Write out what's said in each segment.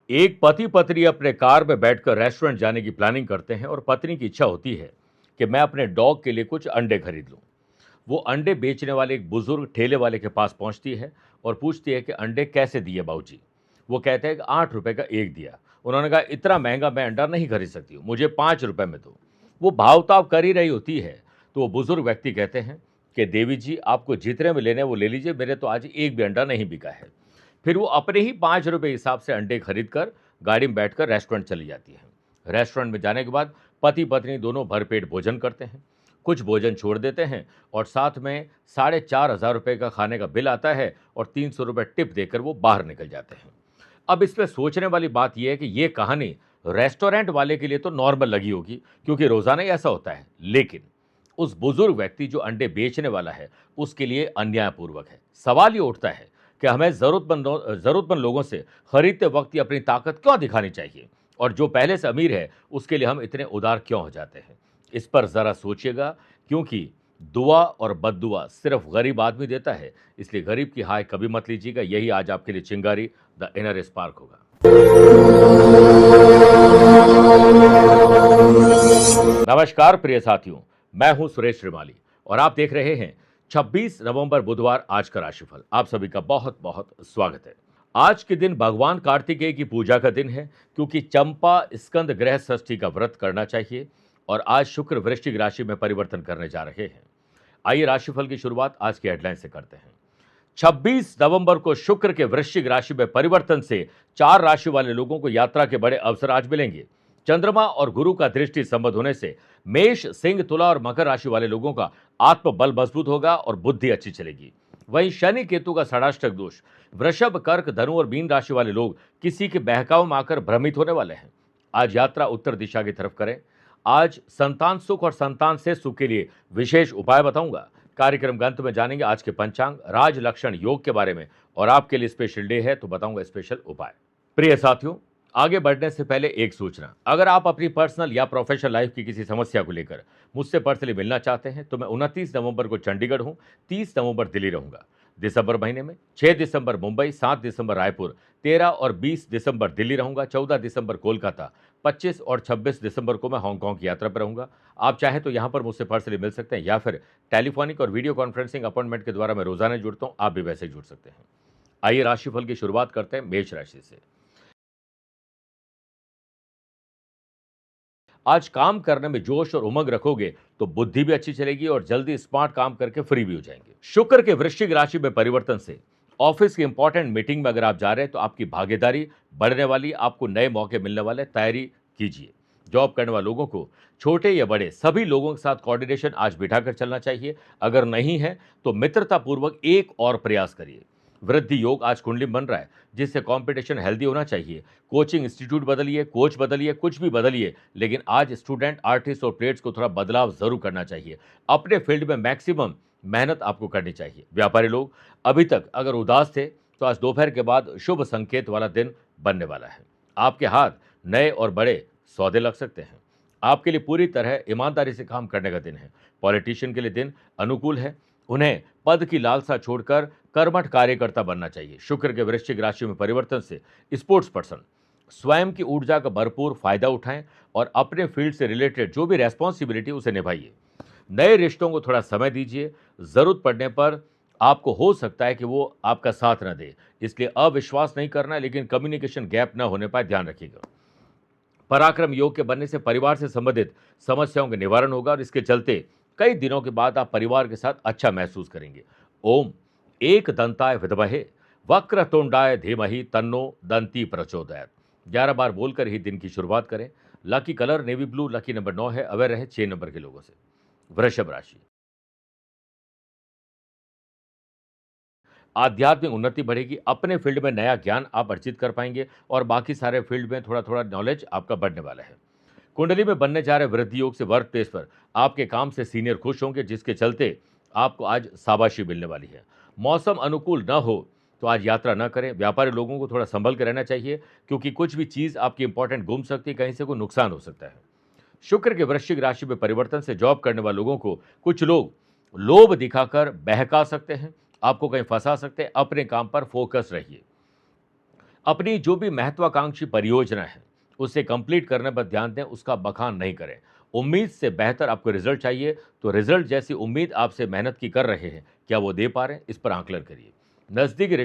एक पति पत्नी अपने कार में बैठकर रेस्टोरेंट जाने की प्लानिंग करते हैं और पत्नी की इच्छा होती है कि मैं अपने डॉग के लिए कुछ अंडे खरीद लूं। वो अंडे बेचने वाले एक बुजुर्ग ठेले वाले के पास पहुंचती है और पूछती है कि अंडे कैसे दिए बाबूजी। वो कहते हैं कि 8 रुपए का एक दिया। उन्होंने कहा इतना महंगा मैं अंडा नहीं खरीद सकती हूँ, मुझे 5 रुपए में दो। वो भाव ताव कर ही रही होती है तो वो बुजुर्ग व्यक्ति कहते हैं कि देवी जी आपको जितने में लेने वो ले लीजिए, मेरे तो आज एक भी अंडा नहीं बिका है। फिर वो अपने ही 5 रुपए हिसाब से अंडे खरीद कर गाड़ी में बैठकर रेस्टोरेंट चली जाती है। रेस्टोरेंट में जाने के बाद पति पत्नी दोनों भरपेट भोजन करते हैं, कुछ भोजन छोड़ देते हैं और साथ में 4,500 रुपये का खाने का बिल आता है और 300 रुपये टिप देकर वो बाहर निकल जाते हैं। अब इसमें सोचने वाली बात यह है कि ये कहानी रेस्टोरेंट वाले के लिए तो नॉर्मल लगी होगी क्योंकि रोजाना ही ऐसा होता है, लेकिन उस बुजुर्ग व्यक्ति जो अंडे बेचने वाला है उसके लिए अन्यायपूर्वक है। सवाल ये उठता है कि हमें जरूरतमंद लोगों से खरीदते वक्त ही अपनी ताकत क्यों दिखानी चाहिए और जो पहले से अमीर है उसके लिए हम इतने उदार क्यों हो जाते हैं। इस पर जरा सोचिएगा, क्योंकि दुआ और बद्दुआ सिर्फ गरीब आदमी देता है, इसलिए गरीब की हाय कभी मत लीजिएगा। यही आज आपके लिए चिंगारी द इनर स्पार्क होगा। नमस्कार प्रिय साथियों, मैं हूं सुरेश श्रीमाली और आप देख रहे हैं 26 नवंबर बुधवार आज का राशिफल। आप सभी का बहुत बहुत स्वागत है। आज के दिन भगवान कार्तिकेय की पूजा का दिन है, क्योंकि चंपा स्कंद ग्रह षष्ठी का व्रत करना चाहिए और आज शुक्र वृश्चिक राशि में परिवर्तन करने जा रहे हैं। आइए राशिफल की शुरुआत आज की हेडलाइन से करते हैं। 26 नवंबर को शुक्र के वृश्चिक राशि में परिवर्तन से 4 राशि वाले लोगों को यात्रा के बड़े अवसर आज मिलेंगे। चंद्रमा और गुरु का दृष्टि संबंध होने से मेष, सिंह, तुला और मकर राशि वाले लोगों का आत्मबल मजबूत होगा और बुद्धि अच्छी चलेगी। वहीं शनि केतु का षडाष्टक दोष वृषभ, कर्क, धनु और मीन राशि वाले लोग किसी के बहकाव में आकर भ्रमित होने वाले हैं। आज यात्रा उत्तर दिशा की तरफ करें। आज संतान सुख और संतान से सुख के लिए विशेष उपाय बताऊंगा। कार्यक्रम के अंत में जानेंगे आज के पंचांग, राज लक्षण योग के बारे में और आपके लिए स्पेशल डे है तो बताऊंगा स्पेशल उपाय। प्रिय साथियों, आगे बढ़ने से पहले एक सूचना। अगर आप अपनी पर्सनल या प्रोफेशनल लाइफ की किसी समस्या को लेकर मुझसे पर्सनली मिलना चाहते हैं तो मैं 29 नवंबर को चंडीगढ़ हूं, 30 नवंबर दिल्ली रहूंगा। दिसंबर महीने में 6 दिसंबर मुंबई, 7 दिसंबर रायपुर, 13 और 20 दिसंबर दिल्ली रहूंगा, 14 दिसंबर कोलकाता, 25 और 26 दिसंबर को मैं हांगकांग की यात्रा पर रहूंगा। आप चाहें तो यहां पर मुझसे पर्सनली मिल सकते हैं या फिर टेलीफोनिक और वीडियो कॉन्फ्रेंसिंग अपॉइंटमेंट के द्वारा मैं रोजाना जुड़ता हूं, आप भी वैसे जुड़ सकते हैं। आइए राशिफल की शुरुआत करते हैं मेष राशि से। आज काम करने में जोश और उमंग रखोगे तो बुद्धि भी अच्छी चलेगी और जल्दी स्मार्ट काम करके फ्री भी हो जाएंगे। शुक्र के वृश्चिक राशि में परिवर्तन से ऑफिस की इंपॉर्टेंट मीटिंग में अगर आप जा रहे हैं तो आपकी भागीदारी बढ़ने वाली, आपको नए मौके मिलने वाले, तैयारी कीजिए। जॉब करने वाले लोगों को छोटे या बड़े सभी लोगों के साथ कोऑर्डिनेशन आज बिठाकर चलना चाहिए। अगर नहीं है तो मित्रतापूर्वक एक और प्रयास करिए। वृद्धि योग आज कुंडली बन रहा है, जिससे कंपटीशन हेल्दी होना चाहिए। कोचिंग इंस्टीट्यूट बदलिए, कोच बदलिए, कुछ भी बदलिए, लेकिन आज स्टूडेंट, आर्टिस्ट और प्लेयर्स को थोड़ा बदलाव जरूर करना चाहिए। अपने फील्ड में मैक्सिमम मेहनत आपको करनी चाहिए। व्यापारी लोग अभी तक अगर उदास थे तो आज दोपहर के बाद शुभ संकेत वाला दिन बनने वाला है। आपके हाथ नए और बड़े सौदे लग सकते हैं। आपके लिए पूरी तरह ईमानदारी से काम करने का दिन है। पॉलिटिशियन के लिए दिन अनुकूल है। उन्हें पद की लालसा छोड़कर कर्मठ कार्यकर्ता बनना चाहिए। शुक्र के वृश्चिक राशि में परिवर्तन से स्पोर्ट्स पर्सन स्वयं की ऊर्जा का भरपूर फायदा उठाएं और अपने फील्ड से रिलेटेड जो भी रेस्पॉन्सिबिलिटी उसे निभाइए। नए रिश्तों को थोड़ा समय दीजिए। जरूरत पड़ने पर आपको हो सकता है कि वो आपका साथ न दे, इसलिए अविश्वास नहीं करना है, लेकिन कम्युनिकेशन गैप न होने पर ध्यान रखिएगा। पराक्रम योग के बनने से परिवार से संबंधित समस्याओं का निवारण होगा और इसके चलते कई दिनों के बाद आप परिवार के साथ अच्छा महसूस करेंगे। ओम एक दंताय विद्महे वक्रतुंडाय धीमहि तन्नो दंती प्रचोदयात। 11 बार बोलकर ही दिन की शुरुआत करें। Lucky colour navy blue, lucky number 9 है। अवेयर रहे 6 नंबर के लोगों से। वृषभ राशि, आध्यात्मिक उन्नति बढ़ेगी। अपने फील्ड में नया ज्ञान आप अर्जित कर पाएंगे और बाकी सारे फील्ड में थोड़ा थोड़ा नॉलेज आपका बढ़ने वाला है। कुंडली में बनने जा रहे वृद्धि योग से वर्क प्लेस पर आपके काम से सीनियर खुश होंगे, जिसके चलते आपको आज शाबाशी मिलने वाली है। मौसम अनुकूल न हो तो आज यात्रा न करें। व्यापारी लोगों को थोड़ा संभल कर रहना चाहिए, क्योंकि कुछ भी चीज़ आपकी इंपॉर्टेंट घूम सकती है, कहीं से कोई नुकसान हो सकता है। शुक्र के वृश्चिक राशि में परिवर्तन से जॉब करने वाले लोगों को कुछ लोग लोभ दिखाकर बहका सकते हैं, आपको कहीं फंसा सकते हैं। अपने काम पर फोकस रहिए। अपनी जो भी महत्वाकांक्षी परियोजना है उसे कंप्लीट करने पर ध्यान दें, उसका बखान नहीं करें। उम्मीद से बेहतर आपको रिजल्ट चाहिए, तो रिजल्ट जैसी उम्मीद आपसे मेहनत की कर रहे हैं, क्या वो दे पा रहे हैं, इस पर आंकलन करिए। नज़दीकी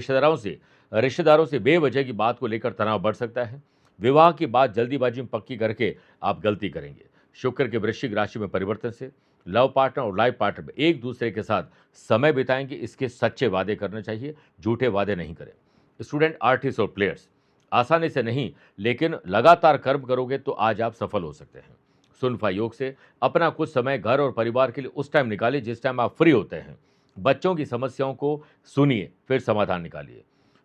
रिश्तेदारों से बेवजह की बात को लेकर तनाव बढ़ सकता है। विवाह की बात जल्दीबाजी में पक्की करके आप गलती करेंगे। शुक्र के वृश्चिक राशि में परिवर्तन से लव पार्टनर और लाइफ पार्टनर में एक दूसरे के साथ समय बिताएंगे, इसके सच्चे वादे करने चाहिए, झूठे वादे नहीं करें। स्टूडेंट, आर्टिस्ट और प्लेयर्स, आसानी से नहीं लेकिन लगातार कर्म करोगे तो आज आप सफल हो सकते हैं। सुनफा योग से अपना कुछ समय घर और परिवार के लिए उस टाइम निकालिए जिस टाइम आप फ्री होते हैं। बच्चों की समस्याओं को सुनिए, फिर समाधान निकालिए।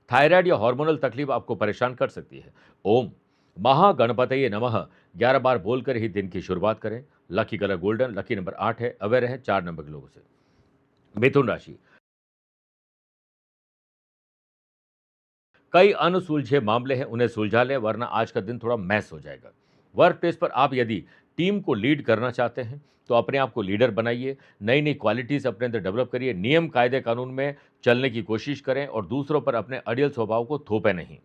थायराइड या हार्मोनल तकलीफ आपको परेशान कर सकती है। ओम महागणपतये नमः 11 बार बोलकर ही दिन की शुरुआत करें। Lucky colour golden, lucky number 8 है, अवेयर है 4 नंबर के लोगों से। मिथुन राशि, कई अनसुलझे मामले हैं, उन्हें सुलझा लें वरना आज का दिन थोड़ा मैस हो जाएगा। वर्क प्लेस पर आप यदि टीम को लीड करना चाहते हैं तो अपने आप को लीडर बनाइए, नई नई क्वालिटीज़ अपने अंदर डेवलप करिए, नियम कायदे कानून में चलने की कोशिश करें और दूसरों पर अपने अड़ियल स्वभाव को थोपें नहीं।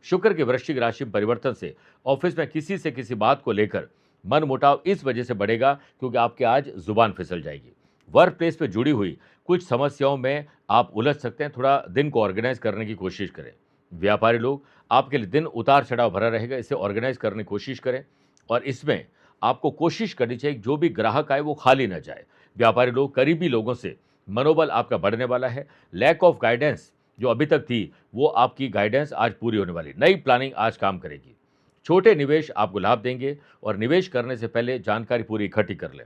शुक्र के वृश्चिक राशि में परिवर्तन से ऑफिस में किसी से किसी बात को लेकर मन मुटाव इस वजह से बढ़ेगा क्योंकि आपके आज जुबान फिसल जाएगी। वर्क प्लेस पर जुड़ी हुई कुछ समस्याओं में आप उलझ सकते हैं, थोड़ा दिन को ऑर्गेनाइज करने की कोशिश करें। व्यापारी लोग, आपके लिए दिन उतार चढ़ाव भरा रहेगा, इसे ऑर्गेनाइज करने की कोशिश करें और इसमें आपको कोशिश करनी चाहिए कि जो भी ग्राहक आए वो खाली ना जाए। व्यापारी लोग, करीबी लोगों से मनोबल आपका बढ़ने वाला है। लैक ऑफ गाइडेंस जो अभी तक थी वो आपकी गाइडेंस आज पूरी होने वाली, नई प्लानिंग आज काम करेगी। छोटे निवेश आपको लाभ देंगे और निवेश करने से पहले जानकारी पूरी इकट्ठी कर लें।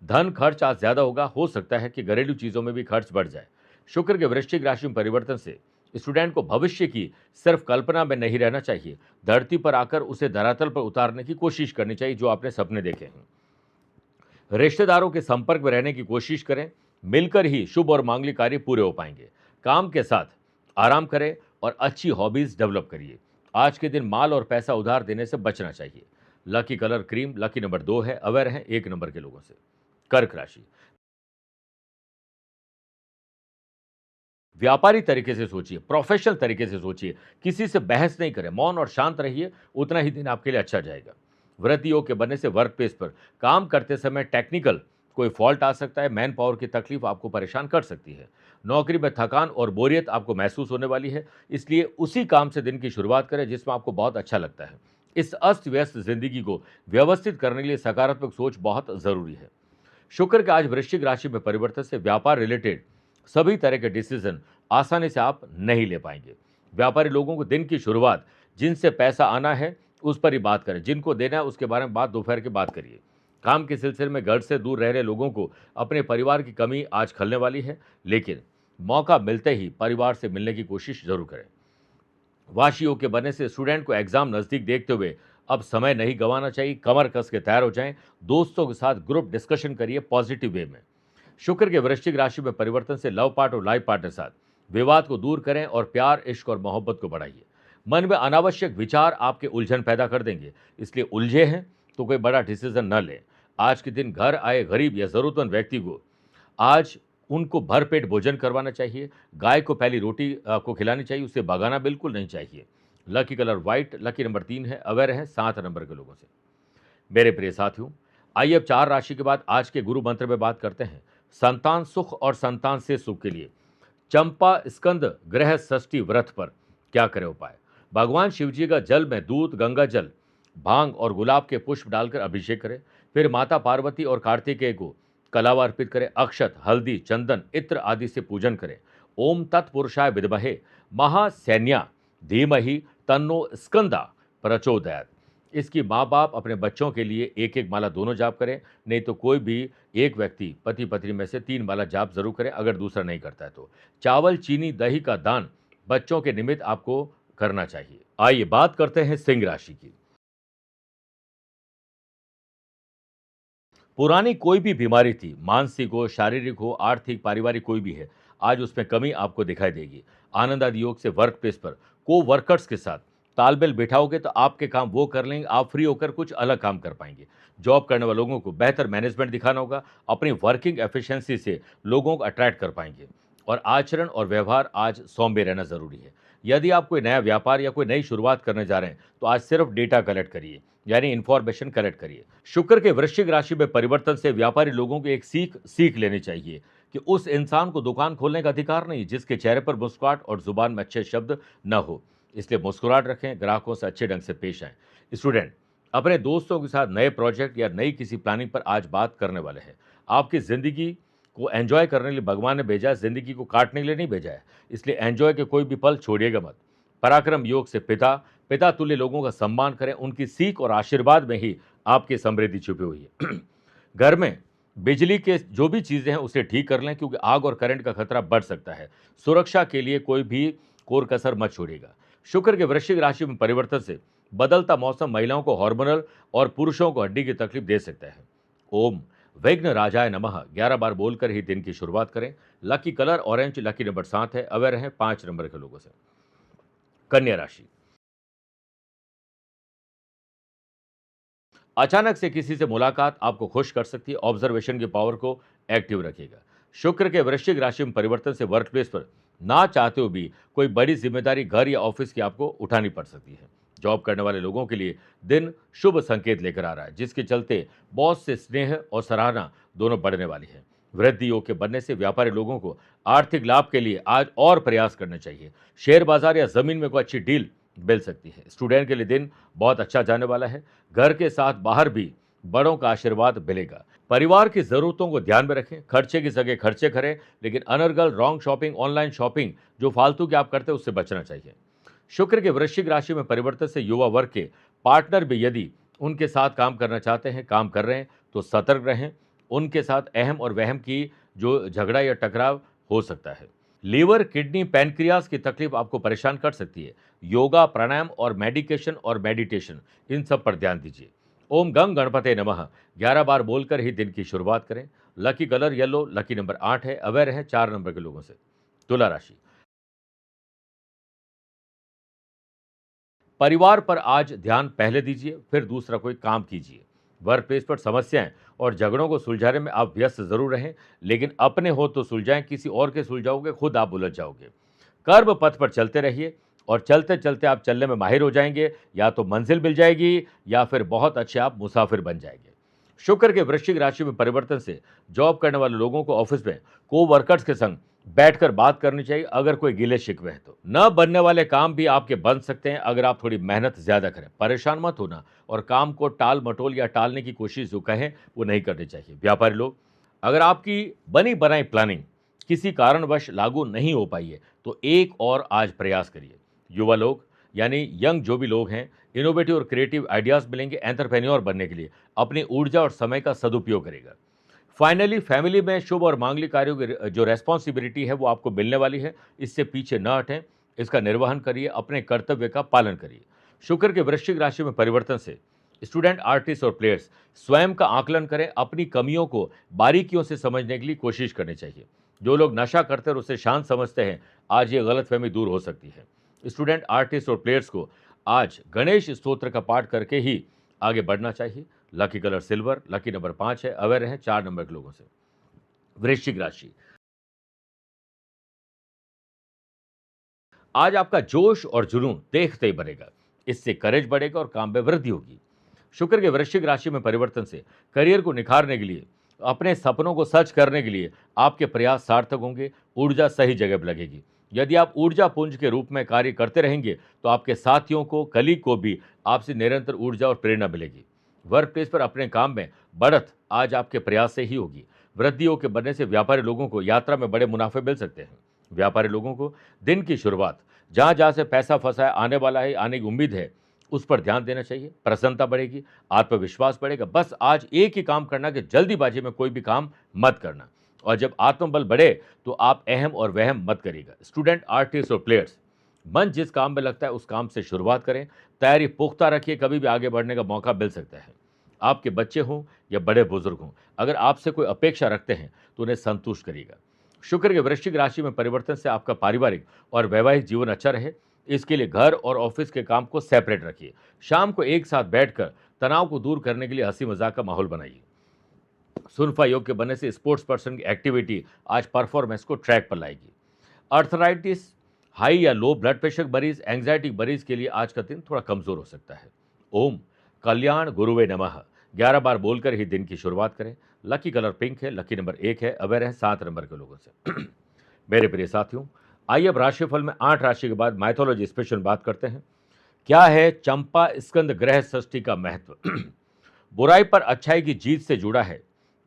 धन खर्च आज ज़्यादा होगा, हो सकता है कि घरेलू चीज़ों में भी खर्च बढ़ जाए। शुक्र के वृश्चिक राशि में परिवर्तन से स्टूडेंट को भविष्य की सिर्फ कल्पना में नहीं रहना चाहिए, धरती पर आकर उसे धरातल पर उतारने की कोशिश करनी चाहिए जो आपने सपने देखे हैं। रिश्तेदारों के संपर्क में रहने की कोशिश करें, मिलकर ही शुभ और मांगलिक कार्य पूरे हो पाएंगे। काम के साथ आराम करें और अच्छी हॉबीज डेवलप करिए। आज के दिन माल और पैसा उधार देने से बचना चाहिए। Lucky colour cream, lucky number 2 है, अवेयर है 1 नंबर के लोगों से। कर्क राशि, व्यापारी तरीके से सोचिए, प्रोफेशनल तरीके से सोचिए, किसी से बहस नहीं करें, मौन और शांत रहिए, उतना ही दिन आपके लिए अच्छा जाएगा। वृद्धि योग के बनने से वर्क प्लेस पर काम करते समय टेक्निकल कोई फॉल्ट आ सकता है, मैन पावर की तकलीफ आपको परेशान कर सकती है। नौकरी में थकान और बोरियत आपको महसूस होने वाली है, इसलिए उसी काम से दिन की शुरुआत करें जिसमें आपको बहुत अच्छा लगता है। इस अस्त व्यस्त जिंदगी को व्यवस्थित करने के लिए सकारात्मक सोच बहुत जरूरी है। शुक्र के आज वृश्चिक राशि में परिवर्तन से व्यापार रिलेटेड सभी तरह के डिसीजन आसानी से आप नहीं ले पाएंगे। व्यापारी लोगों को दिन की शुरुआत जिनसे पैसा आना है उस पर ही बात करें, जिनको देना है उसके बारे में बात दोपहर के बाद करिए। काम के सिलसिले में घर से दूर रह रहे लोगों को अपने परिवार की कमी आज खलने वाली है, लेकिन मौका मिलते ही परिवार से मिलने की कोशिश जरूर करें। वाशियों के बनने से स्टूडेंट को एग्जाम नजदीक देखते हुए अब समय नहीं गंवाना चाहिए, कमर कस के तैयार हो जाएं, दोस्तों के साथ ग्रुप डिस्कशन करिए पॉजिटिव वे में। शुक्र के वृश्चिक राशि में परिवर्तन से लव पार्ट और लाइफ पार्टनर के साथ विवाद को दूर करें और प्यार, इश्क और मोहब्बत को बढ़ाइए। मन में अनावश्यक विचार आपके उलझन पैदा कर देंगे, इसलिए उलझे हैं तो कोई बड़ा डिसीजन न लें। आज के दिन घर आए गरीब या जरूरतमंद व्यक्ति को आज उनको भरपेट भोजन करवाना चाहिए। गाय को पहली रोटी को खिलानी चाहिए, उसे भगाना बिल्कुल नहीं चाहिए। Lucky colour white, lucky number 3 है, अवेयर है 7 नंबर के लोगों से। मेरे प्रिय साथियों, आइए अब 4 राशि के बाद आज के गुरु मंत्र में बात करते हैं। संतान सुख और संतान से सुख के लिए चंपा स्कंद ग्रह षष्ठी व्रत पर क्या करें उपाय। भगवान शिव जी का जल में दूध, गंगा जल, भांग और गुलाब के पुष्प डालकर अभिषेक करें। फिर माता पार्वती और कार्तिकेय को कलावा अर्पित करें। अक्षत, हल्दी, चंदन, इत्र आदि से पूजन करें। ओम तत्पुरुषाय विद्महे महासैन्या धीमहि तन्नो स्कंदा प्रचोदयात्। इसकी माँ बाप अपने बच्चों के लिए एक एक माला दोनों जाप करें, नहीं तो कोई भी एक व्यक्ति पति पत्नी में से 3 माला जाप जरूर करें, अगर दूसरा नहीं करता है तो। चावल, चीनी, दही का दान बच्चों के निमित्त आपको करना चाहिए। आइए बात करते हैं सिंह राशि की। पुरानी कोई भी बीमारी थी, मानसिक हो, शारीरिक हो, आर्थिक, पारिवारिक कोई भी है, आज उसमें कमी आपको दिखाई देगी। आनंद आदि योग से वर्क प्लेस पर को वर्कर्स के साथ तालमेल बिठाओगे तो आपके काम वो कर लेंगे, आप फ्री होकर कुछ अलग काम कर पाएंगे। जॉब करने वाले लोगों को बेहतर मैनेजमेंट दिखाना होगा, अपनी वर्किंग एफिशिएंसी से लोगों को अट्रैक्ट कर पाएंगे। और आचरण और व्यवहार आज सौम्य रहना जरूरी है। यदि आप कोई नया व्यापार या कोई नई शुरुआत करने जा रहे हैं तो आज सिर्फ डेटा कलेक्ट करिए, यानी इंफॉर्मेशन कलेक्ट करिए। शुक्र के वृश्चिक राशि में परिवर्तन से व्यापारी लोगों को एक सीख लेनी चाहिए कि उस इंसान को दुकान खोलने का अधिकार नहीं जिसके चेहरे पर मुस्कुराहट और जुबान में अच्छे शब्द न हो। इसलिए मुस्कुराहट रखें, ग्राहकों से अच्छे ढंग से पेश आएं। स्टूडेंट अपने दोस्तों के साथ नए प्रोजेक्ट या नई किसी प्लानिंग पर आज बात करने वाले हैं। आपकी जिंदगी को एंजॉय करने के लिए भगवान ने भेजा है, जिंदगी को काटने के लिए नहीं भेजा है। इसलिए एंजॉय के कोई भी पल छोड़िएगा मत। पराक्रम योग से पिता तुल्य लोगों का सम्मान करें, उनकी सीख और आशीर्वाद में ही आपकी समृद्धि छुपी हुई है। घर में बिजली के जो भी चीजें हैं उसे ठीक कर लें, क्योंकि आग और करंट का खतरा बढ़ सकता है। सुरक्षा के लिए कोई भी कोर कसर मत छोड़िएगा। शुक्र के वृश्चिक राशि में परिवर्तन से बदलता मौसम महिलाओं को हार्मोनल और पुरुषों को हड्डी की तकलीफ दे सकता है। ओम विघ्न राजाय नमः 11 बार बोलकर ही दिन की शुरुआत करें। Lucky colour orange, lucky number 7 है। अवेयर रहें 5 नंबर के लोगों से। कन्या राशि, अचानक से किसी से मुलाकात आपको खुश कर सकती है। ऑब्जर्वेशन की पावर को एक्टिव रखिएगा। शुक्र के वृश्चिक राशि में परिवर्तन से वर्क प्लेस पर ना चाहते हुए भी कोई बड़ी जिम्मेदारी घर या ऑफिस की आपको उठानी पड़ सकती है। जॉब करने वाले लोगों के लिए दिन शुभ संकेत लेकर आ रहा है, जिसके चलते बॉस से स्नेह और सराहना दोनों बढ़ने वाली है। वृद्धि योग के बनने से व्यापारी लोगों को आर्थिक लाभ के लिए आज और प्रयास करने चाहिए। शेयर बाजार या जमीन में कोई अच्छी डील मिल सकती है। स्टूडेंट के लिए दिन बहुत अच्छा जाने वाला है। घर के साथ बाहर भी बड़ों का आशीर्वाद मिलेगा। परिवार की जरूरतों को ध्यान में रखें। खर्चे की जगह खर्चे करें, लेकिन अनर्गल रॉन्ग शॉपिंग, ऑनलाइन शॉपिंग जो फालतू की आप करते हैं उससे बचना चाहिए। शुक्र के वृश्चिक राशि में परिवर्तन से युवा वर्ग के पार्टनर भी यदि उनके साथ काम करना चाहते हैं, काम कर रहे हैं, तो सतर्क रहें। उनके साथ अहम और वहम की जो झगड़ा या टकराव हो सकता है। लीवर, किडनी, पैनक्रियाज की तकलीफ आपको परेशान कर सकती है। योगा, प्राणायाम और मेडिटेशन इन सब पर ध्यान दीजिए। ओम गंग गणपते नमः 11 बार बोलकर ही दिन की शुरुआत करें। Lucky colour yellow, lucky number 8 है। अवेयर है 4 नंबर के लोगों से। तुला राशि, परिवार पर आज ध्यान पहले दीजिए, फिर दूसरा कोई काम कीजिए। वर्क प्लेस पर समस्याएं और झगड़ों को सुलझाने में आप व्यस्त जरूर रहें, लेकिन अपने हो तो सुलझाएं, किसी और के सुलझाओगे खुद आप उलझ जाओगे। कर्म पथ पर चलते रहिए और चलते चलते आप चलने में माहिर हो जाएंगे। या तो मंजिल मिल जाएगी या फिर बहुत अच्छे आप मुसाफिर बन जाएंगे। शुक्र के वृश्चिक राशि में परिवर्तन से जॉब करने वाले लोगों को ऑफिस में को वर्कर्स के संग बैठकर बात करनी चाहिए। अगर कोई गिले शिकवे है तो न बनने वाले काम भी आपके बन सकते हैं अगर आप थोड़ी मेहनत ज्यादा करें। परेशान मत होना और काम को टाल मटोल या टालने की कोशिश जो कहें वो नहीं करनी चाहिए। व्यापारी लोग, अगर आपकी बनी बनाई प्लानिंग किसी कारणवश लागू नहीं हो पाई है तो एक और आज प्रयास करिए। युवा लोग यानी यंग जो भी लोग हैं, इनोवेटिव और क्रिएटिव आइडियाज मिलेंगे। एंटरप्रेन्योर बनने के लिए अपनी ऊर्जा और समय का सदुपयोग करेगा। फाइनली फैमिली में शुभ और मांगलिक कार्यों की जो रेस्पॉन्सिबिलिटी है वो आपको मिलने वाली है। इससे पीछे न हटें, इसका निर्वहन करिए, अपने कर्तव्य का पालन करिए। शुक्र के वृश्चिक राशि में परिवर्तन से स्टूडेंट, आर्टिस्ट और प्लेयर्स स्वयं का आकलन करें। अपनी कमियों को बारीकियों से समझने के लिए कोशिश करनी चाहिए। जो लोग नशा करते और उसे शांत समझते हैं, आज ये गलतफहमी दूर हो सकती है। स्टूडेंट, आर्टिस्ट और प्लेयर्स को आज गणेश स्तोत्र का पाठ करके ही आगे बढ़ना चाहिए। Lucky colour silver, lucky number 5 है। अवेयर हैं 4 नंबर के लोगों से। वृश्चिक राशि, आज आपका जोश और जुनून देखते ही बढ़ेगा। इससे करेज बढ़ेगा और काम में वृद्धि होगी। शुक्र के वृश्चिक राशि में परिवर्तन से करियर को निखारने के लिए, अपने सपनों को सच करने के लिए आपके प्रयास सार्थक होंगे। ऊर्जा सही जगह पर लगेगी। यदि आप ऊर्जा पुंज के रूप में कार्य करते रहेंगे तो आपके साथियों को, कलीग को भी आपसे निरंतर ऊर्जा और प्रेरणा मिलेगी। वर्क प्लेस पर अपने काम में बढ़त आज आपके प्रयास से ही होगी। वृद्धियों के बनने से व्यापारी लोगों को यात्रा में बड़े मुनाफे मिल सकते हैं। व्यापारी लोगों को दिन की शुरुआत जहां जहां से पैसा फंसा है, आने वाला है, आने की उम्मीद है, उस पर ध्यान देना चाहिए। प्रसन्नता बढ़ेगी, आत्मविश्वास बढ़ेगा। बस आज एक ही काम करना कि जल्दीबाजी में कोई भी काम मत करना। और जब आत्मबल बढ़े तो आप अहम और वहम मत करिएगा। स्टूडेंट, आर्टिस्ट और प्लेयर्स, मन जिस काम में लगता है उस काम से शुरुआत करें। तैयारी पुख्ता रखिए, कभी भी आगे बढ़ने का मौका मिल सकता है। आपके बच्चे हों या बड़े बुजुर्ग हों, अगर आपसे कोई अपेक्षा रखते हैं तो उन्हें संतुष्ट करिएगा। शुक्र के वृश्चिक राशि में परिवर्तन से आपका पारिवारिक और वैवाहिक जीवन अच्छा रहे, इसके लिए घर और ऑफिस के काम को सेपरेट रखिए। शाम को एक साथ बैठकर तनाव को दूर करने के लिए हंसी मजाक का माहौल बनाइए। सुनफा योग के बनने से स्पोर्ट्स पर्सन की एक्टिविटी आज परफॉर्मेंस को ट्रैक पर लाएगी। अर्थराइटिस, हाई या लो ब्लड प्रेशर मरीज, एंग्जाइटी मरीज के लिए आज का दिन थोड़ा कमजोर हो सकता है। ओम कल्याण गुरुवे नमः 11 बार बोलकर ही दिन की शुरुआत करें। लकी कलर पिंक है, लकी नंबर 1 है, अवेयर है 7 नंबर के लोगों से। मेरे प्रिय साथियों, आइए अब राशिफल में 8 राशि के बाद माइथोलॉजी स्पेशल बात करते हैं। क्या है चंपा स्कंद ग्रह षष्ठी का महत्व? बुराई पर अच्छाई की जीत से जुड़ा है,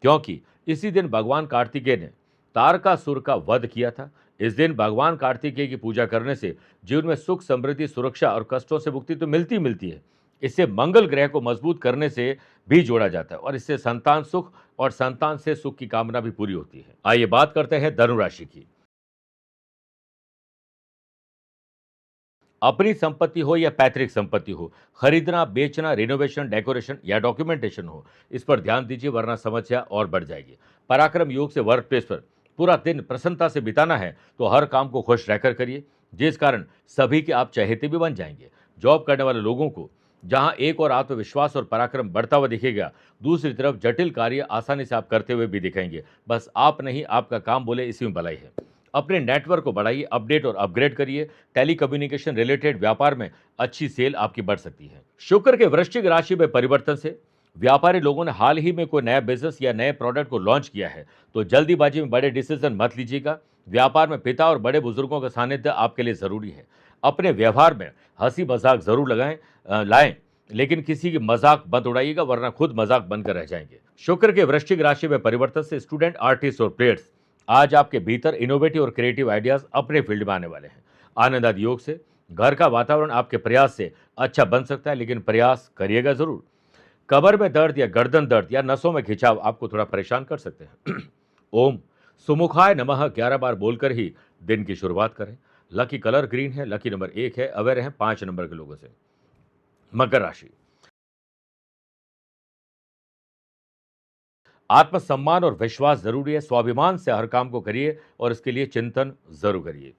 क्योंकि इसी दिन भगवान कार्तिकेय ने तारकासुर का वध किया था। इस दिन भगवान कार्तिकेय की पूजा करने से जीवन में सुख, समृद्धि, सुरक्षा और कष्टों से मुक्ति तो मिलती है। इससे मंगल ग्रह को मजबूत करने से भी जोड़ा जाता है और इससे संतान सुख और संतान से सुख की कामना भी पूरी होती है। आइए बात करते हैं धनु राशि की। अपनी संपत्ति हो या पैतृक संपत्ति हो, खरीदना, बेचना, रिनोवेशन, डेकोरेशन या डॉक्यूमेंटेशन हो, इस पर ध्यान दीजिए वरना समस्या और बढ़ जाएगी। पराक्रम योग से वर्क प्लेस पर पूरा दिन प्रसन्नता से बिताना है तो हर काम को खुश रहकर करिए, जिस कारण सभी के आप चहेते भी बन जाएंगे। जॉब करने वाले लोगों को जहां एक और आत्मविश्वास और पराक्रम बढ़ता हुआ दिखेगा, दूसरी तरफ जटिल कार्य आसानी से आप करते हुए भी दिखेंगे। बस आप नहीं, आपका काम बोले, इसी में भलाई है। अपने नेटवर्क को बढ़ाइए, अपडेट और अपग्रेड करिए। टेलीकम्युनिकेशन रिलेटेड व्यापार में अच्छी सेल आपकी बढ़ सकती है। शुक्र के वृश्चिक राशि में परिवर्तन से व्यापारी लोगों ने हाल ही में कोई नया बिजनेस या नए प्रोडक्ट को लॉन्च किया है तो जल्दीबाजी में बड़े डिसीजन मत लीजिएगा। व्यापार में पिता और बड़े बुजुर्गों का सानिध्य आपके लिए जरूरी है। अपने व्यवहार में हंसी मजाक जरूर लाएं, लेकिन किसी की मजाक मत उड़ाइएगा वरना खुद मजाक बनकर रह जाएंगे। शुक्र के वृश्चिक राशि में परिवर्तन से स्टूडेंट, आर्टिस्ट और प्लेयर्स आज आपके भीतर इनोवेटिव और क्रिएटिव आइडियाज अपने फील्ड में आने वाले हैं। आनंद आदि योग से घर का वातावरण आपके प्रयास से अच्छा बन सकता है, लेकिन प्रयास करिएगा जरूर। कमर में दर्द या गर्दन दर्द या नसों में खिंचाव आपको थोड़ा परेशान कर सकते हैं। ओम सुमुखाय नमः 11 बार बोलकर ही दिन की शुरुआत करें। लकी कलर ग्रीन है, लकी नंबर 1 है, अवेयर है 5 नंबर के लोगों से। मकर राशि, आत्मसम्मान और विश्वास जरूरी है। स्वाभिमान से हर काम को करिए और इसके लिए चिंतन जरूर करिए।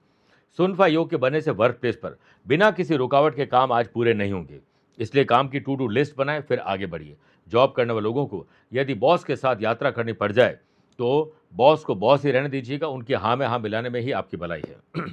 सुनफा योग के बनने से वर्क प्लेस पर बिना किसी रुकावट के काम आज पूरे नहीं होंगे, इसलिए काम की टू डू लिस्ट बनाएं फिर आगे बढ़िए। जॉब करने वाले लोगों को यदि बॉस के साथ यात्रा करनी पड़ जाए तो बॉस को बॉस ही रहने दीजिएगा, उनकी हाँ में हाँ मिलाने में ही आपकी भलाई है।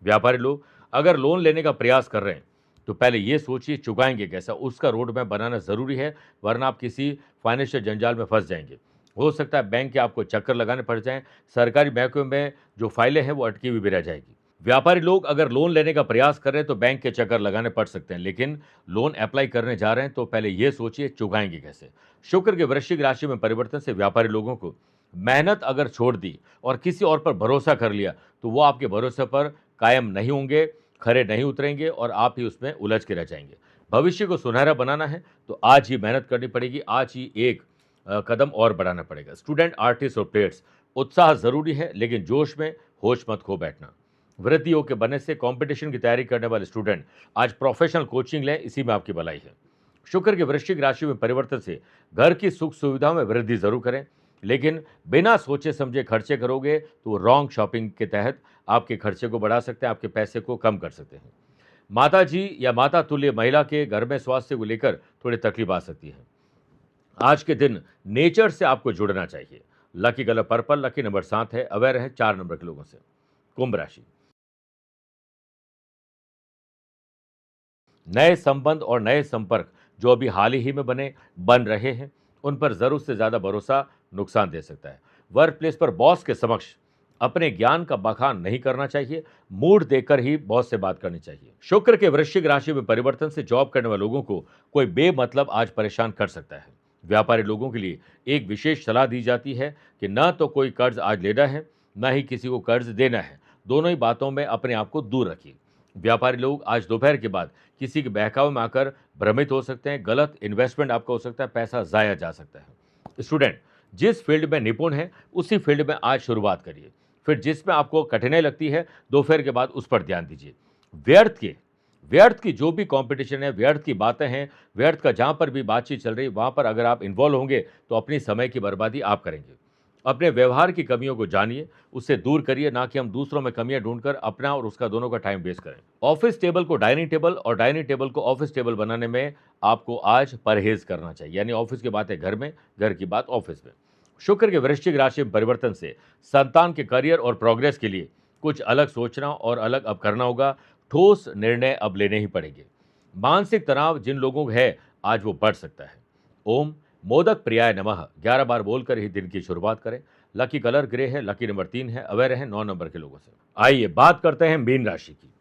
व्यापारी लोग अगर लोन लेने का प्रयास कर रहे हैं तो पहले ये सोचिए चुकाएंगे कैसा, उसका रोड मैप बनाना जरूरी है वरना आप किसी फाइनेंशियल जंजाल में फंस जाएंगे। हो सकता है बैंक के आपको चक्कर लगाने पड़ जाएं, सरकारी महकमे में जो फाइलें हैं वो अटकी हुई भी रह जाएगी। व्यापारी लोग अगर लोन लेने का प्रयास कर रहे हैं तो बैंक के चक्कर लगाने पड़ सकते हैं, लेकिन लोन अप्लाई करने जा रहे हैं तो पहले ये सोचिए चुकाएंगे कैसे। शुक्र के वृश्चिक राशि में परिवर्तन से व्यापारी लोगों को मेहनत अगर छोड़ दी और किसी और पर भरोसा कर लिया तो वो आपके भरोसे पर कायम नहीं होंगे, खरे नहीं उतरेंगे और आप ही उसमें उलझ के रह जाएंगे। भविष्य को सुनहरा बनाना है तो आज ही मेहनत करनी पड़ेगी, आज ही एक कदम और बढ़ाना पड़ेगा। स्टूडेंट, आर्टिस्ट और प्लेयर्स उत्साह जरूरी है लेकिन जोश में होश मत खो बैठना। वृद्धि योग के बनने से कंपटीशन की तैयारी करने वाले स्टूडेंट आज प्रोफेशनल कोचिंग लें, इसी में आपकी भलाई है। शुक्र के वृश्चिक राशि में परिवर्तन से घर की सुख सुविधाओं में वृद्धि जरूर करें, लेकिन बिना सोचे समझे खर्चे करोगे तो रॉन्ग शॉपिंग के तहत आपके खर्चे को बढ़ा सकते हैं, आपके पैसे को कम कर सकते हैं। माता जी या माता तुल्य महिला के घर में स्वास्थ्य को लेकर थोड़ी तकलीफ आ सकती है। आज के दिन नेचर से आपको जुड़ना चाहिए। Lucky colour purple, lucky number 7 है, अवेयर है 4 नंबर के लोगों से। कुंभ राशि, नए संबंध और नए संपर्क जो अभी हाल ही में बन रहे हैं उन पर जरूरत से ज्यादा भरोसा नुकसान दे सकता है। वर्क प्लेस पर बॉस के समक्ष अपने ज्ञान का बखान नहीं करना चाहिए, मूड देकर ही बॉस से बात करनी चाहिए। शुक्र के वृश्चिक राशि में परिवर्तन से जॉब करने वाले लोगों को कोई बेमतलब आज परेशान कर सकता है। व्यापारी लोगों के लिए एक विशेष सलाह दी जाती है कि न तो कोई कर्ज आज लेना है न ही किसी को कर्ज देना है, दोनों ही बातों में अपने आप को दूर रखिए। व्यापारी लोग आज दोपहर के बाद किसी के बहकावे में आकर भ्रमित हो सकते हैं, गलत इन्वेस्टमेंट आपका हो सकता है, पैसा जाया जा सकता है। स्टूडेंट, जिस फील्ड में निपुण है उसी फील्ड में आज शुरुआत करिए, फिर जिसमें आपको कठिनाई लगती है दोपहर के बाद उस पर ध्यान दीजिए। व्यर्थ की जो भी कंपटीशन है, व्यर्थ की बातें हैं, व्यर्थ का जहां पर भी बातचीत चल रही वहां पर अगर आप इन्वॉल्व होंगे तो अपनी समय की बर्बादी आप करेंगे। अपने व्यवहार की कमियों को जानिए, उससे दूर करिए, ना कि हम दूसरों में कमियां ढूंढकर अपना और उसका दोनों का टाइम वेस्ट करें। ऑफिस टेबल को डाइनिंग टेबल और डाइनिंग टेबल को ऑफिस टेबल बनाने में आपको आज परहेज करना चाहिए, यानी ऑफिस की बातें घर में, घर की बात ऑफिस में। शुक्र के वृश्चिक राशि में परिवर्तन से संतान के करियर और प्रोग्रेस के लिए कुछ अलग सोचना और अलग अब करना होगा। ठोस निर्णय अब लेने ही पड़ेंगे। मानसिक तनाव जिन लोगों को है, आज वो बढ़ सकता है। ओम मोदक प्रियाय नमः 11 बार बोलकर ही दिन की शुरुआत करें। लकी कलर ग्रे है, लकी नंबर 3 है, अवेयर रहें 9 नंबर के लोगों से। आइए बात करते हैं मीन राशि की।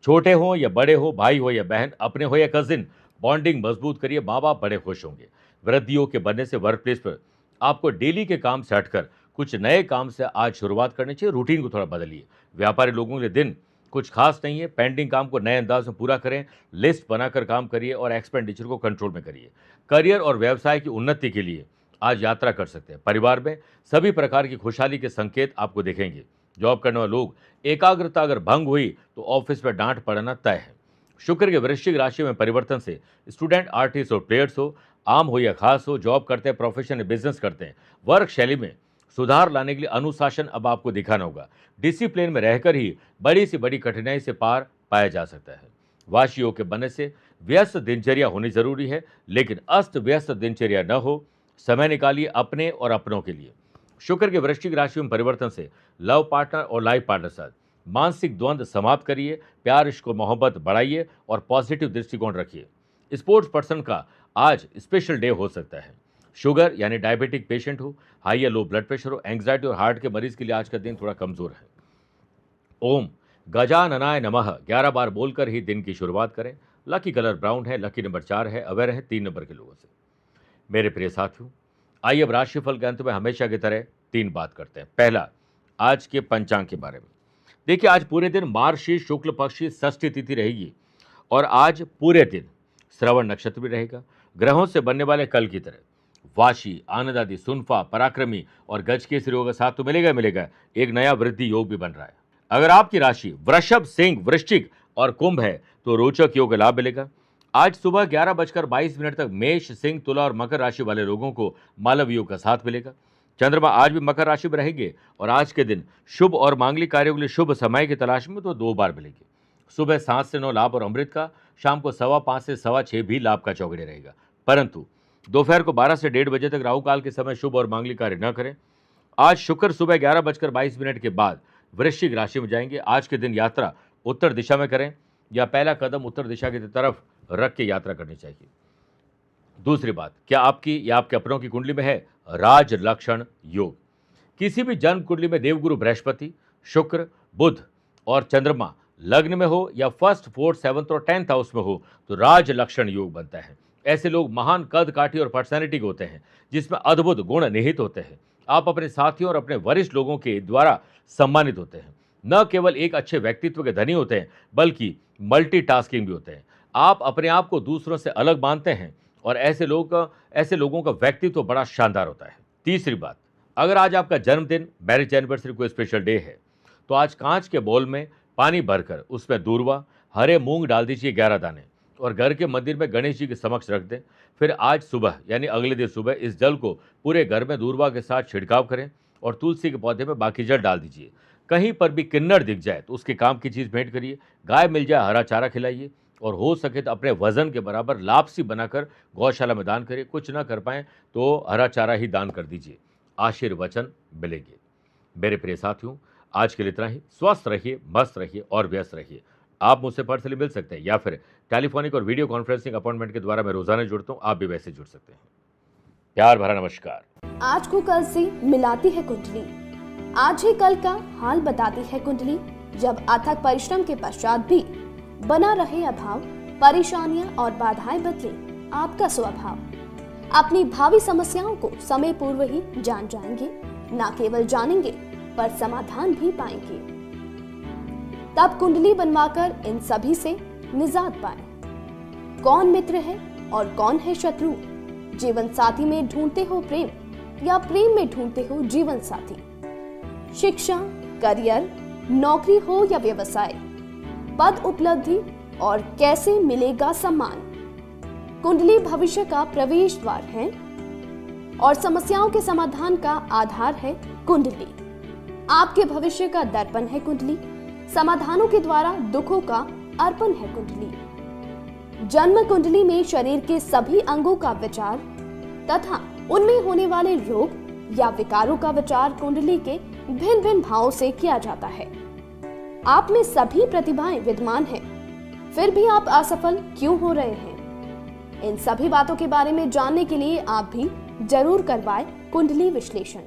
छोटे हो या बड़े हो, भाई हो या बहन, अपने हो या कजिन, बॉन्डिंग मजबूत करिए, माँ बाप बड़े खुश होंगे। वृद्धियों के बनने से वर्क प्लेस पर आपको डेली के काम से हटकर कुछ नए काम से आज शुरुआत करनी चाहिए। रूटीन को थोड़ा बदलिए। व्यापारी लोगों के लिए दिन कुछ खास नहीं है। पेंडिंग काम को नए अंदाज में पूरा करें। लिस्ट बनाकर काम करिए और एक्सपेंडिचर को कंट्रोल में करिए। करियर और व्यवसाय की उन्नति के लिए आज यात्रा कर सकते हैं। परिवार में सभी प्रकार की खुशहाली के संकेत आपको दिखेंगे। जॉब करने वाले लोग, एकाग्रता अगर भंग हुई तो ऑफिस में डांट पड़ना तय है। शुक्र के वृश्चिक राशि में परिवर्तन से स्टूडेंट, आर्टिस्ट और प्लेयर्स हो, आम हो या खास हो, जॉब करते हैं, प्रोफेशन या बिजनेस करते हैं, वर्क शैली में सुधार लाने के लिए अनुशासन अब आपको दिखाना होगा। डिसिप्लिन में रहकर ही बड़ी से बड़ी कठिनाई से पार पाया जा सकता है। वाशियों के बनने से व्यस्त दिनचर्या होनी जरूरी है, लेकिन अस्त व्यस्त दिनचर्या न हो। समय निकालिए अपने और अपनों के लिए। शुक्र के वृश्चिक राशि में परिवर्तन से लव पार्टनर और लाइफ पार्टनर साथ मानसिक द्वंद्व समाप्त करिए। प्यार, इश्क और मोहब्बत बढ़ाइए और पॉजिटिव दृष्टिकोण रखिए। स्पोर्ट्स पर्सन का आज स्पेशल डे हो सकता है। शुगर यानी डायबिटिक पेशेंट हो, हाई या लो ब्लड प्रेशर हो, एंग्जाइटी और हार्ट के मरीज के लिए आज का दिन थोड़ा कमजोर है। ओम गजाननाय नमः 11 बार बोलकर ही दिन की शुरुआत करें। लकी कलर ब्राउन है, लकी नंबर 4 है, अवेयर है 3 नंबर के लोगों से। मेरे प्रिय साथियों, आइए अब राशिफल के अंत में हमेशा की तरह 3 बात करते हैं। पहला, आज के पंचांग के बारे में। देखिए, आज पूरे दिन मार्गशीर्ष शुक्ल पक्ष की षष्ठी तिथि रहेगी और आज पूरे दिन श्रवण नक्षत्र भी रहेगा। ग्रहों से बनने वाले कल की तरह वाशी, आनंद आदि, सुनफा, पराक्रमी और गजकेसरी योग का साथ तो मिलेगा मिलेगा। एक नया वृद्धि योग भी बन रहा है। अगर आपकी राशि वृषभ, सिंह, वृश्चिक और कुंभ है तो रोचक योग का लाभ मिलेगा। आज सुबह 11:22 तक मेष, सिंह, तुला और मकर राशि वाले लोगों को मालव योग का साथ मिलेगा। चंद्रमा आज भी मकर राशि में रहेंगे और आज के दिन शुभ और मांगलिक कार्यों के लिए शुभ समय की तलाश में तो 2 बार मिलेंगे। सुबह 7 से 9 लाभ और अमृत का, शाम को 5:15 से 6:15 भी लाभ का चौगड़े रहेगा। परंतु दोपहर को 12 से 1:30 बजे तक राहु काल के समय शुभ और मांगलिक कार्य न करें। आज शुक्र सुबह 11:22 के बाद वृश्चिक राशि में जाएंगे। आज के दिन यात्रा उत्तर दिशा में करें या पहला कदम उत्तर दिशा की तरफ रख के यात्रा करनी चाहिए। दूसरी बात, क्या आपकी या आपके अपनों की कुंडली में है राज लक्षण योग? किसी भी जन्म कुंडली में देवगुरु बृहस्पति, शुक्र, बुध और चंद्रमा लग्न में हो या फर्स्ट, फोर्थ, सेवंथ और 10th हाउस में हो तो राज लक्षण योग बनता है। ऐसे लोग महान कद काठी और पर्सनैलिटी के होते हैं जिसमें अद्भुत गुण निहित होते हैं। आप अपने साथियों और अपने वरिष्ठ लोगों के द्वारा सम्मानित होते हैं। न केवल एक अच्छे व्यक्तित्व के धनी होते हैं बल्कि मल्टीटास्किंग भी होते हैं। आप अपने आप को दूसरों से अलग मानते हैं और ऐसे लोगों का व्यक्तित्व बड़ा शानदार होता है। तीसरी बात, अगर आज आपका जन्मदिन, मैरिज एनिवर्सरी कोई स्पेशल डे है तो आज कांच के बोल में पानी भरकर उसमें दूर्वा, हरे मूंग डाल दीजिए 11 दाने और घर के मंदिर में गणेश जी के समक्ष रख दें। फिर आज सुबह यानी अगले दिन सुबह इस जल को पूरे घर में दूर्वा के साथ छिड़काव करें और तुलसी के पौधे में बाकी जल डाल दीजिए। कहीं पर भी किन्नर दिख जाए तो उसके काम की चीज़ भेंट करिए। गाय मिल जाए हरा चारा खिलाइए और हो सके तो अपने वजन के बराबर लापसी बनाकर गौशाला में दान करिए। कुछ ना कर पाएँ तो हरा चारा ही दान कर दीजिए, आशीर्वचन मिलेंगे। मेरे प्रिय साथियों, आज के लिए इतना ही। स्वस्थ रहिए, मस्त रहिए और व्यस्त रहिए। आप मुझसे पर्सनली मिल सकते हैं या फिर टेलीफोनिक और वीडियो कॉन्फ्रेंसिंग अपॉइंटमेंट के द्वारा मैं रोजाना जुड़ता हूँ। आप भी वैसे जुड़ सकते हैं। प्यार भरा नमस्कार। आज को कल से मिलाती है कुंडली, आज ही कल का हाल बताती है कुंडली। जब अथक परिश्रम के पश्चात भी बना रहे अभाव, परेशानियां और बाधाएं बदले आपका स्वभाव, अपनी भावी समस्याओं को समय पूर्व ही जान जाएंगे। न केवल जानेंगे पर समाधान भी पाएंगे। तब कुंडली बनवाकर इन सभी से निजात पाएं। कौन मित्र है और कौन है शत्रु? जीवन साथी में ढूंढते हो प्रेम या प्रेम में ढूंढते हो जीवन साथी? शिक्षा, करियर, नौकरी हो या व्यवसाय, पद उपलब्धि और कैसे मिलेगा सम्मान? कुंडली भविष्य का प्रवेश द्वार है और समस्याओं के समाधान का आधार है कुंडली। आपके भविष्य का दर्पण है कुंडली। समाधानों के द्वारा दुखों का अर्पण है कुंडली। जन्म कुंडली में शरीर के सभी अंगों का विचार तथा उनमें होने वाले रोग या विकारों का विचार कुंडली के भिन्न भिन्न भावों से किया जाता है। आप में सभी प्रतिभाएं विद्यमान हैं, फिर भी आप असफल क्यों हो रहे हैं? इन सभी बातों के बारे में जानने के लिए आप भी जरूर करवाएं कुंडली विश्लेषण।